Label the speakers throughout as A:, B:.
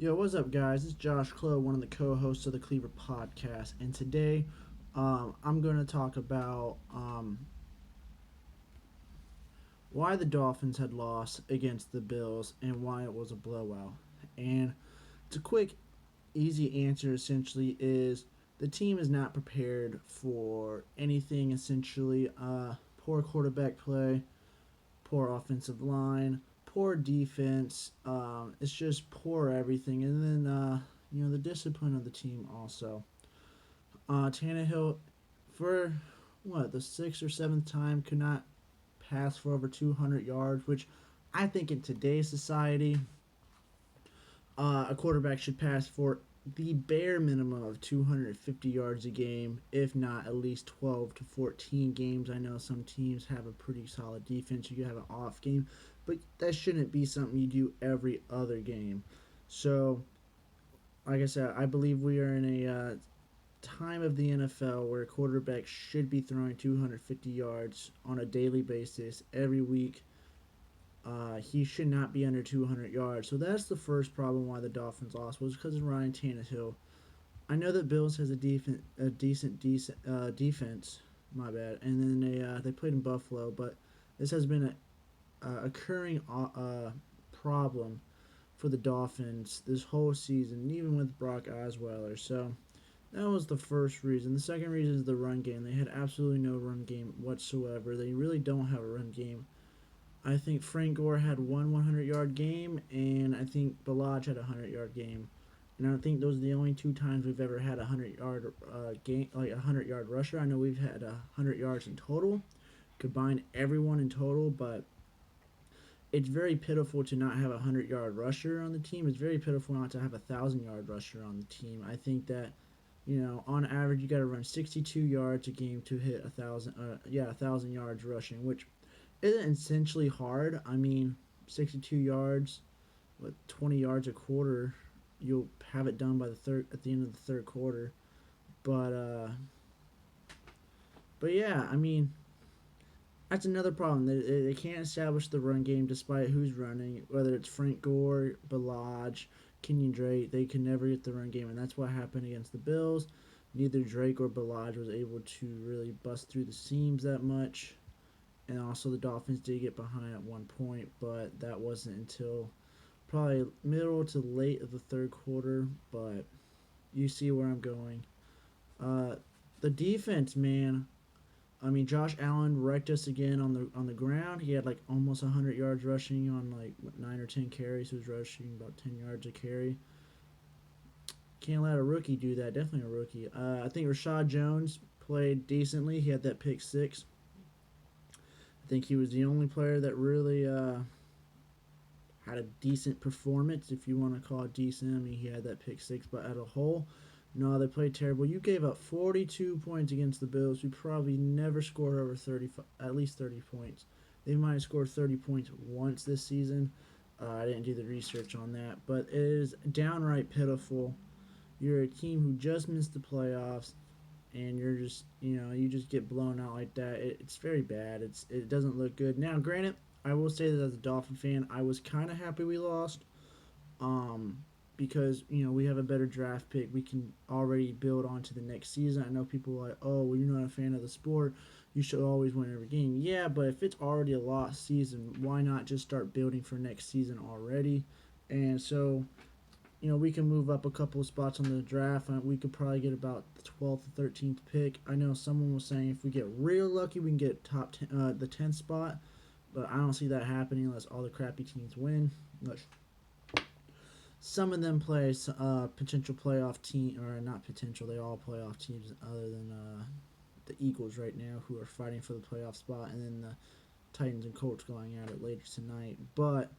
A: Yo, what's up, guys? It's Josh Clow, one of the co-hosts of the Cleaver Podcast, and today I'm going to talk about why the Dolphins had lost against the Bills and why it was a blowout. And it's a quick, easy answer. Essentially, is the team is not prepared for anything. Essentially, poor quarterback play, poor offensive line, poor defense. It's just poor everything, and then the discipline of the team also. Tannehill, for the sixth or seventh time, could not pass for over 200 yards, which I think in today's society, a quarterback should pass for the bare minimum of 250 yards a game, if not at least 12 to 14 games. I know some teams have a pretty solid defense. You have an off game, but that shouldn't be something you do every other game. So, like I said, I believe we are in a time of the NFL where a quarterback should be throwing 250 yards on a daily basis every week. He should not be under 200 yards. So that's the first problem why the Dolphins lost, was because of Ryan Tannehill. I know that Bills has a decent defense. My bad. And then they played in Buffalo, but this has been a occurring problem for the Dolphins this whole season, even with Brock Osweiler. So that was the first reason. The second reason is the run game. They had absolutely no run game whatsoever. They really don't have a run game. I think Frank Gore had one 100-yard game, and I think Balaj had a 100-yard game. And I think those are the only two times we've ever had a 100-yard game, like a 100-yard rusher. I know we've had 100 yards in total, combined everyone in total, but it's very pitiful to not have a 100-yard rusher on the team. It's very pitiful not to have a 1,000-yard rusher on the team. I think that, on average, you got to run 62 yards a game to hit 1,000 yards rushing, which isn't essentially hard. I mean, 62 yards, 20 yards a quarter, you'll have it done by at the end of the third quarter. But yeah, I mean, that's another problem. They can't establish the run game despite who's running, whether it's Frank Gore, Balaj, Kenyon Drake. They can never get the run game, and that's what happened against the Bills. Neither Drake or Balaj was able to really bust through the seams that much. And also the Dolphins did get behind at one point, but that wasn't until probably middle to late of the third quarter. But you see where I'm going. The defense, man. I mean, Josh Allen wrecked us again on the ground. He had like almost 100 yards rushing on like 9 or 10 carries. He was rushing about 10 yards a carry. Can't let a rookie do that. Definitely a rookie. I think Rashad Jones played decently. He had that pick six. I think he was the only player that really had a decent performance, if you want to call it decent. I mean, he had that pick six, but as a whole, no, they played terrible. You gave up 42 points against the Bills, who probably never scored over 30, at least 30 points. They might have scored 30 points once this season. I didn't do the research on that, but it is downright pitiful. You're a team who just missed the playoffs, and you're just, you just get blown out like that. It's very bad. It doesn't look good. Now, granted, I will say that as a Dolphin fan, I was kind of happy we lost, because we have a better draft pick. We can already build on to the next season. I know people are like, oh, well, you're not a fan of the sport. You should always win every game. Yeah, but if it's already a lost season, why not just start building for next season already? And so, we can move up a couple of spots on the draft. We could probably get about the 12th or 13th pick. I know someone was saying if we get real lucky, we can get the 10th spot, but I don't see that happening unless all the crappy teams win. Some of them play potential playoff team, or not potential. They all playoff teams other than the Eagles right now, who are fighting for the playoff spot, and then the Titans and Colts going at it later tonight. But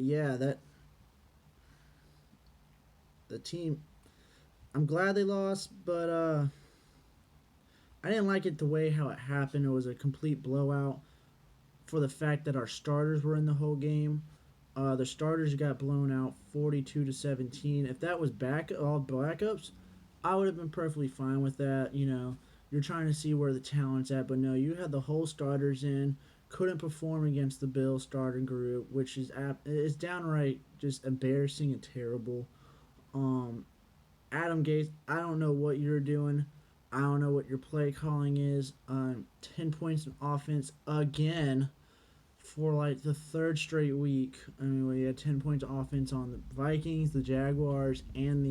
A: yeah, that the team. I'm glad they lost, but I didn't like it the way how it happened. It was a complete blowout for the fact that our starters were in the whole game. The starters got blown out 42-17. If that was all backups, I would have been perfectly fine with that. You're trying to see where the talent's at, but no, you had the whole starters in. couldn't perform against the Bills starting group, which is downright just embarrassing and terrible. Um, Adam Gates, I don't know what you're doing. I don't know what your play calling is. 10 points in offense again for like the third straight week. I mean, we had 10 points of offense on the Vikings, the Jaguars, and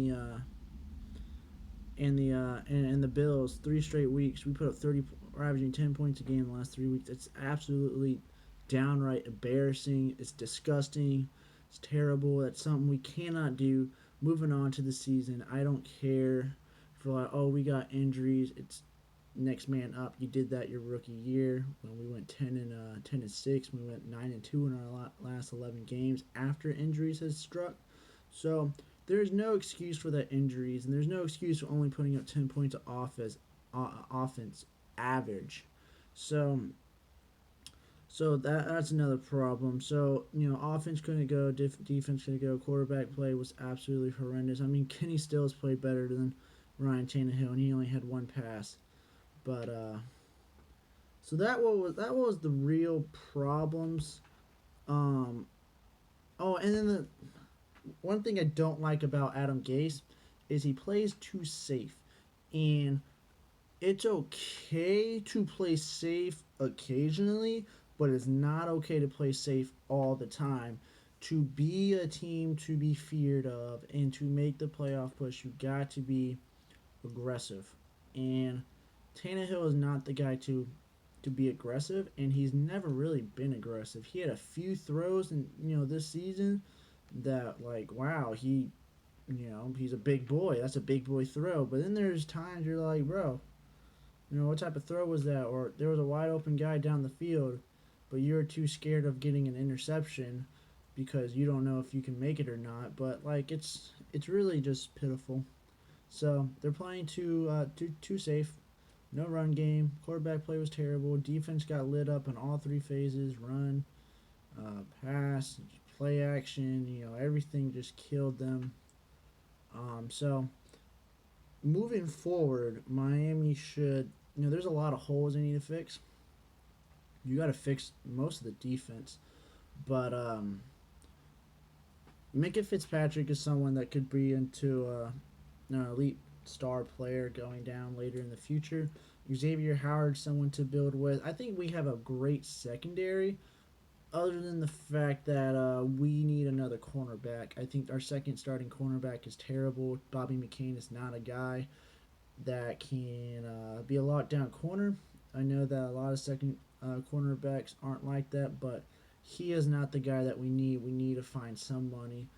A: the Bills. 3 straight weeks, we put up 30, we're averaging 10 points a game in the last 3 weeks. It's absolutely downright embarrassing. It's disgusting. It's terrible. That's something we cannot do. Moving on to the season, I don't care for like, oh, we got injuries. It's next man up. You did that your rookie year when we went 10-6. We went 9-2 in our last 11 games after injuries has struck. So there's no excuse for the injuries, and there's no excuse for only putting up 10 points of offense average. So that's another problem. So offense couldn't go, defense couldn't go. Quarterback play was absolutely horrendous. I mean, Kenny Stills played better than Ryan Tannehill, and he only had one pass. But so that was the real problems. Um, oh, and then the one thing I don't like about Adam Gase is he plays too safe, and it's okay to play safe occasionally, but it's not okay to play safe all the time. To be a team to be feared of and to make the playoff push, you got to be aggressive. And Tannehill is not the guy to be aggressive, and he's never really been aggressive. He had a few throws in this season that like wow he's a big boy. That's a big boy throw. But then there's times you're like, bro, what type of throw was that? Or there was a wide open guy down the field, but you're too scared of getting an interception because you don't know if you can make it or not. But like it's really just pitiful. So they're playing too safe. No run game. Quarterback play was terrible. Defense got lit up in all three phases: run, pass, play action. Everything just killed them. So moving forward, Miami should. There's a lot of holes they need to fix. You got to fix most of the defense, but Minka Fitzpatrick is someone that could be into an elite star player going down later in the future. Xavier Howard, someone to build with. I think we have a great secondary, other than the fact that we need another cornerback. I think our second starting cornerback is terrible. Bobby McCain is not a guy that can be a lockdown corner. I know that a lot of second cornerbacks aren't like that, but he is not the guy that we need. We need to find some money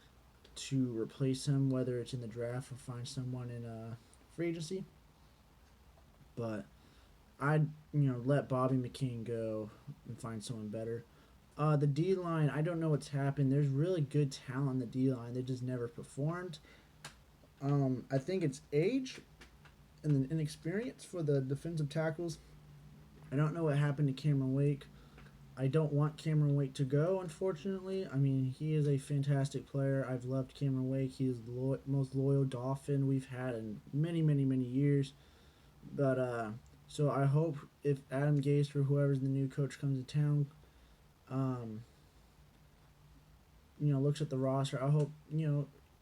A: to replace him, whether it's in the draft or find someone in free agency. But I'd let Bobby McCain go and find someone better. The D line, I don't know what's happened. There's really good talent in the D line. They just never performed. I think it's age and the inexperience for the defensive tackles. I don't know what happened to Cameron Wake. I don't want Cameron Wake to go, unfortunately. I mean, he is a fantastic player. I've loved Cameron Wake. He is the most loyal Dolphin we've had in many, many, many years. But so I hope if Adam Gase or whoever's the new coach comes to town, um, looks at the roster. I hope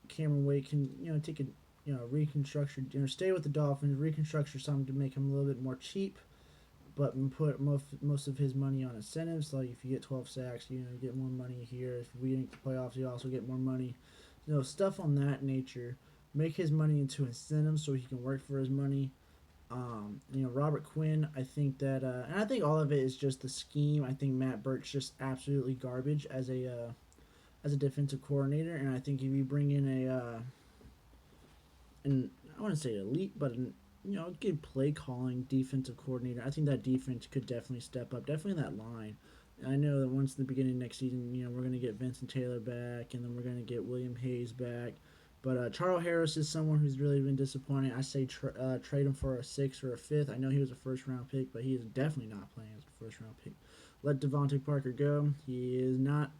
A: Cameron Wake can take a reconstruction, stay with the Dolphins, reconstruct something to make him a little bit more cheap, but put most of his money on incentives. Like if you get 12 sacks, you get more money here. If we get the playoffs, you also get more money. Stuff on that nature. Make his money into incentives so he can work for his money. Robert Quinn. I think that, and I think all of it is just the scheme. I think Matt Burke's just absolutely garbage as a defensive coordinator, and I think if you bring in and I want to say elite, but good play calling defensive coordinator. I think that defense could definitely step up, definitely that line. I know that once the beginning of next season, we're going to get Vincent Taylor back, and then we're going to get William Hayes back. But Charles Harris is someone who's really been disappointing. I say trade him for a sixth or a fifth. I know he was a first round pick, but he is definitely not playing as a first round pick. Let Devontae Parker go. He is not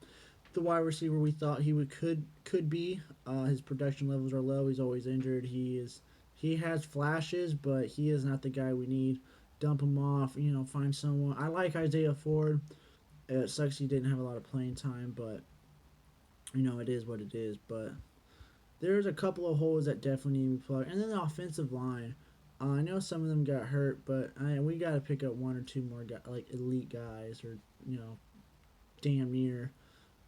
A: the wide receiver we thought he could be. His production levels are low. He's always injured. He has flashes, but he is not the guy we need. Dump him off. Find someone. I like Isaiah Ford. It sucks he didn't have a lot of playing time, but it is what it is. But there's a couple of holes that definitely need to be plugged, and then the offensive line. I know some of them got hurt, but we got to pick up one or two more like elite guys, or damn near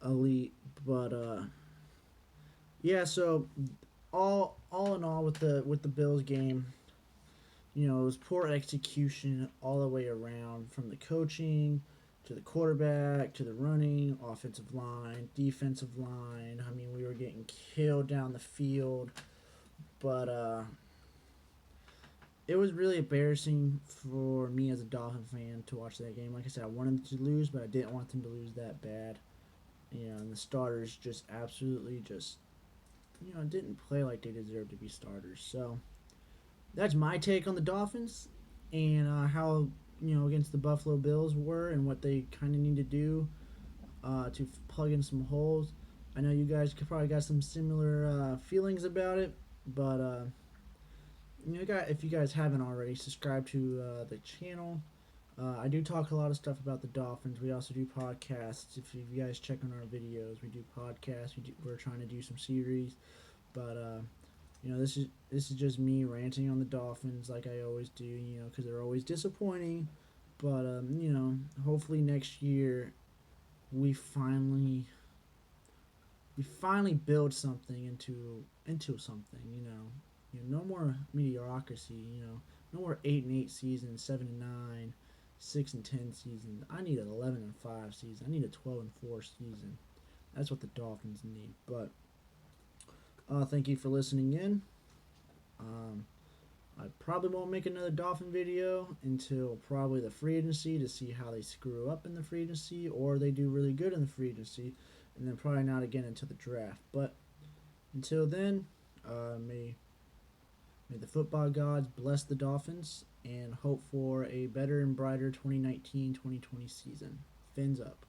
A: elite. But yeah. So all in all, with the Bills game, it was poor execution all the way around, from the coaching to the quarterback to the running, offensive line, defensive line. I mean, we were getting killed down the field, but it was really embarrassing for me as a Dolphin fan to watch that game. Like I said, I wanted them to lose, but I didn't want them to lose that bad. And the starters just absolutely just didn't play like they deserved to be starters. So that's my take on the Dolphins, and how against the Buffalo Bills were, and what they kind of need to do to plug in some holes. I know you guys could probably got some similar feelings about it, but if you guys haven't already, subscribe to the channel. I do talk a lot of stuff about the Dolphins. We also do podcasts. If you guys check on our videos, we do podcasts. We're trying to do some series, but this is just me ranting on the Dolphins like I always do. Because they're always disappointing. But hopefully next year we finally build something into something. No more mediocrity. No more 8-8 seasons, 7-9, 6-10 seasons. I need an 11-5 season. I need a 12-4 season. That's what the Dolphins need. But thank you for listening in. I probably won't make another Dolphin video until probably the free agency, to see how they screw up in the free agency, or they do really good in the free agency, and then probably not again until the draft. But until then, may the football gods bless the Dolphins, and hope for a better and brighter 2019-2020 season. Fins up.